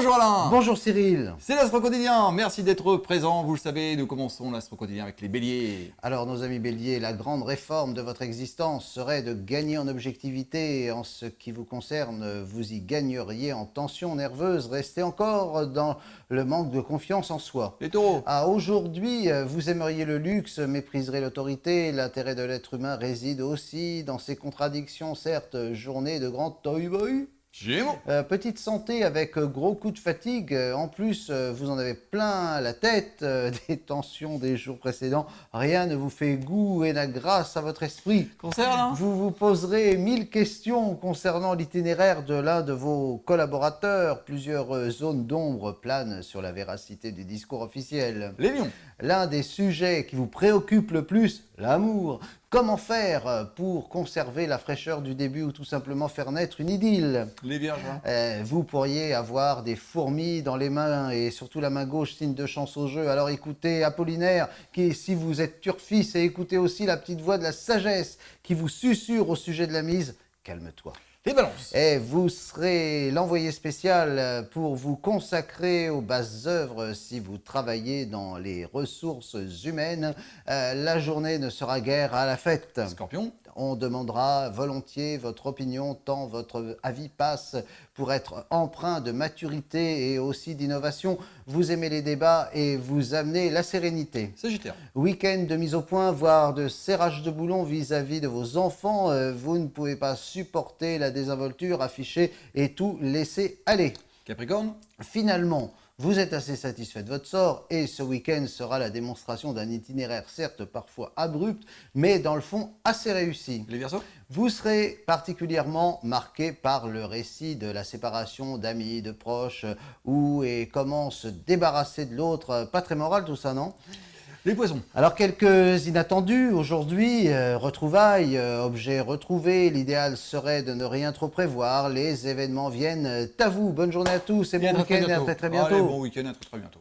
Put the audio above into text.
Bonjour Alain. Bonjour Cyril. C'est l'Astro Quotidien, merci d'être présent. Vous le savez, nous commençons l'Astro Quotidien avec les béliers. Alors nos amis béliers, la grande réforme de votre existence serait de gagner en objectivité. En ce qui vous concerne, vous y gagneriez en tension nerveuse. Restez encore dans le manque de confiance en soi. Les taureaux. Aujourd'hui, vous aimeriez le luxe, mépriserez l'autorité. L'intérêt de l'être humain réside aussi dans ses contradictions. Certes, journée de grand toy-boy. Gémeaux. Petite santé avec gros coup de fatigue. En plus, vous en avez plein la tête des tensions des jours précédents. Rien ne vous fait goût et n'a grâce à votre esprit. Cancer Alain. Vous vous poserez 1000 questions concernant l'itinéraire de l'un de vos collaborateurs. Plusieurs zones d'ombre planent sur la véracité du discours officiel. Les lions. L'un des sujets qui vous préoccupe le plus, l'amour. Comment faire pour conserver la fraîcheur du début ou tout simplement faire naître une idylle? Les vierges. Vous pourriez avoir des fourmis dans les mains et surtout la main gauche, signe de chance au jeu. Alors écoutez Apollinaire, qui si vous êtes turfis, et écoutez aussi la petite voix de la sagesse qui vous susurre au sujet de la mise. Calme-toi. Les balances. Et vous serez l'envoyé spécial pour vous consacrer aux basses œuvres si vous travaillez dans les ressources humaines. La journée ne sera guère à la fête. Scorpion. On demandera volontiers votre opinion tant votre avis passe pour être empreint de maturité et aussi d'innovation. Vous aimez les débats et vous amenez la sérénité. Sagittaire. Week-end de mise au point, voire de serrage de boulon vis-à-vis de vos enfants. Vous ne pouvez pas supporter la désinvolture affichée et tout laisser aller. Capricorne. Finalement, vous êtes assez satisfait de votre sort et ce week-end sera la démonstration d'un itinéraire certes parfois abrupt, mais dans le fond assez réussi. Les Verseaux. Vous serez particulièrement marqué par le récit de la séparation d'amis, de proches, où et comment se débarrasser de l'autre. Pas très moral tout ça, non ? Les Poissons. Alors quelques inattendus aujourd'hui, retrouvailles, objets retrouvés, l'idéal serait de ne rien trop prévoir, les événements viennent à vous. Bonne journée à tous et bon week-end et à très bientôt. Allez, bon week-end, à très bientôt.